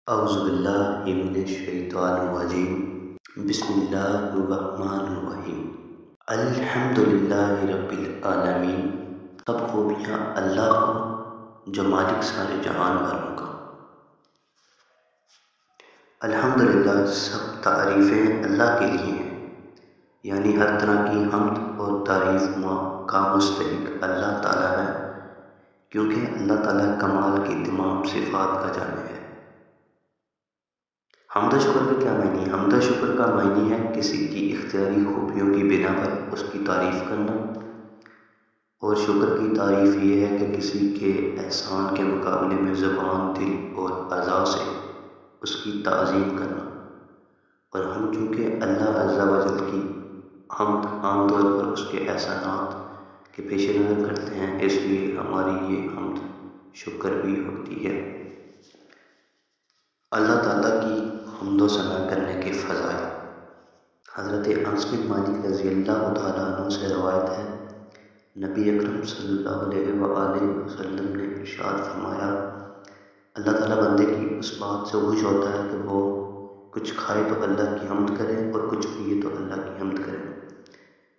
اعوذ باللہ من الشیطان الرجیم بسم اللہ الرحمن الرحیم الحمد للہ رب العالمین۔ سب خوبیاں اللہ کو جو مالک سارے جہان والوں کا۔ الحمدللہ سب تعریفیں اللہ کے لیے ہیں، یعنی ہر طرح کی حمد اور تعریف کا مستحق اللہ تعالیٰ ہے، کیونکہ اللہ تعالیٰ کمال کی تمام صفات کا جانے ہے۔ حمد و شکر کا کیا معنی ہے؟ حمد و شکر کا معنی ہے کسی کی اختیاری خوبیوں کی بنا پر اس کی تعریف کرنا، اور شکر کی تعریف یہ ہے کہ کسی کے احسان کے مقابلے میں زبان، دل اور اعضاء سے اس کی تعظیم کرنا۔ اور ہم چونکہ اللہ عز و جل کی حمد عام طور پر اس کے احسانات کے پیش نظر کرتے ہیں، اس لیے ہماری یہ حمد شکر بھی ہوتی ہے۔ اللہ تعالیٰ کی حمد و ثنا کرنے کے فضائل۔ حضرت انس بن مالک رضی اللہ تعالیٰ عنہ سے روایت ہے، نبی اکرم صلی اللہ علیہ وآلہ وسلم نے ارشاد فرمایا، اللہ تعالیٰ بندے کی اس بات سے خوش ہوتا ہے کہ وہ کچھ کھائے تو اللہ کی حمد کرے اور کچھ پیے تو اللہ کی حمد کرے۔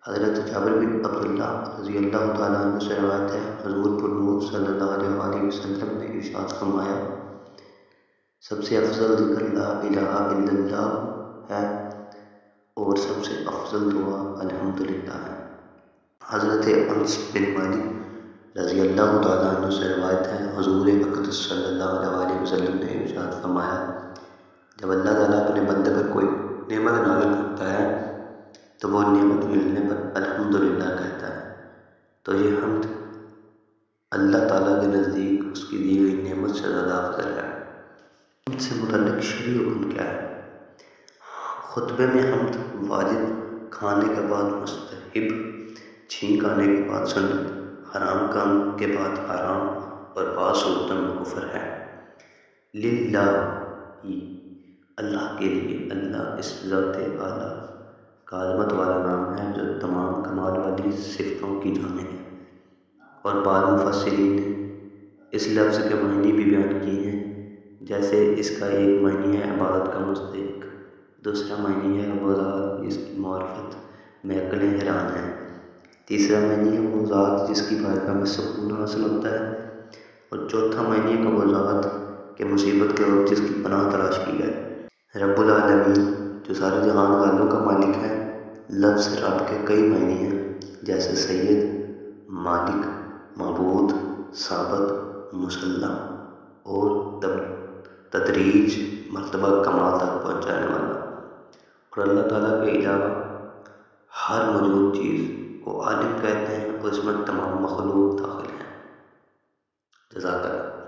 حضرت جابر بن عبداللہ رضی اللہ تعالیٰ عنہ سے روایت ہے، حضور پرنور صلی اللہ علیہ وآلہ وسلم نے ارشاد فرمایا، سب سے افضل ذکر لا الہ الا اللہ ہے اور سب سے افضل دعا الحمدللہ ہے۔ حضرت انس بن مالک رضی اللہ تعالیٰ عنہ سے روایت ہے، حضور اقدس صلی اللہ علیہ وآلہ وسلم نے ارشاد فرمایا، جب اللہ تعالیٰ اپنے بندے پر کوئی نعمت نازل کرتا ہے تو وہ نعمت ملنے پر الحمدللہ کہتا ہے، تو یہ حمد اللہ تعالیٰ کے نزدیک اس کی دی گئی نعمت سے زیادہ افضل ہے۔ حمد سے متعلق شرعی حکم کیا ہے؟ خطبے میں حمد واجب، کھانے کے بعد مستحب، چھینک آنے کے بعد سنت، حرام کام کے بعد حرام اور بعض صورتوں میں کفر ہے۔ للہ، اللہ کے لیے۔ اللہ اس ذات اعلیٰ کا عظمت والا نام ہے جو تمام کمال والی صفتوں کی جامع ہے، اور بعض مفسرین نے اس لفظ کے معنی بھی بیان کیے ہیں، جیسے اس کا ایک معنی ہے عبادت کا مستحق، دوسرا معنی ہے وہ ذات جس کی معرفت میں عقلیں حیران ہیں، تیسرا معنی ہے وہ ذات جس کی بارگاہ میں سکون حاصل ہوتا ہے، اور چوتھا معنی ہے کہ وہ ذات کہ مصیبت کے وقت جس کی پناہ تلاش کی جائے۔ رب العالمین جو سارے جہان والوں کا مالک ہے۔ لفظ رب کے کئی معنی ہیں، جیسے سید، مالک، معبود، ثابت، مسلح اور تدریج، مرتبہ کمال تک پہنچانے والا۔ اور اللہ تعالیٰ کے علاوہ ہر موجود چیز کو عالم کہتے ہیں اور اس میں تمام مخلوق داخل ہیں۔ جزاک اللہ۔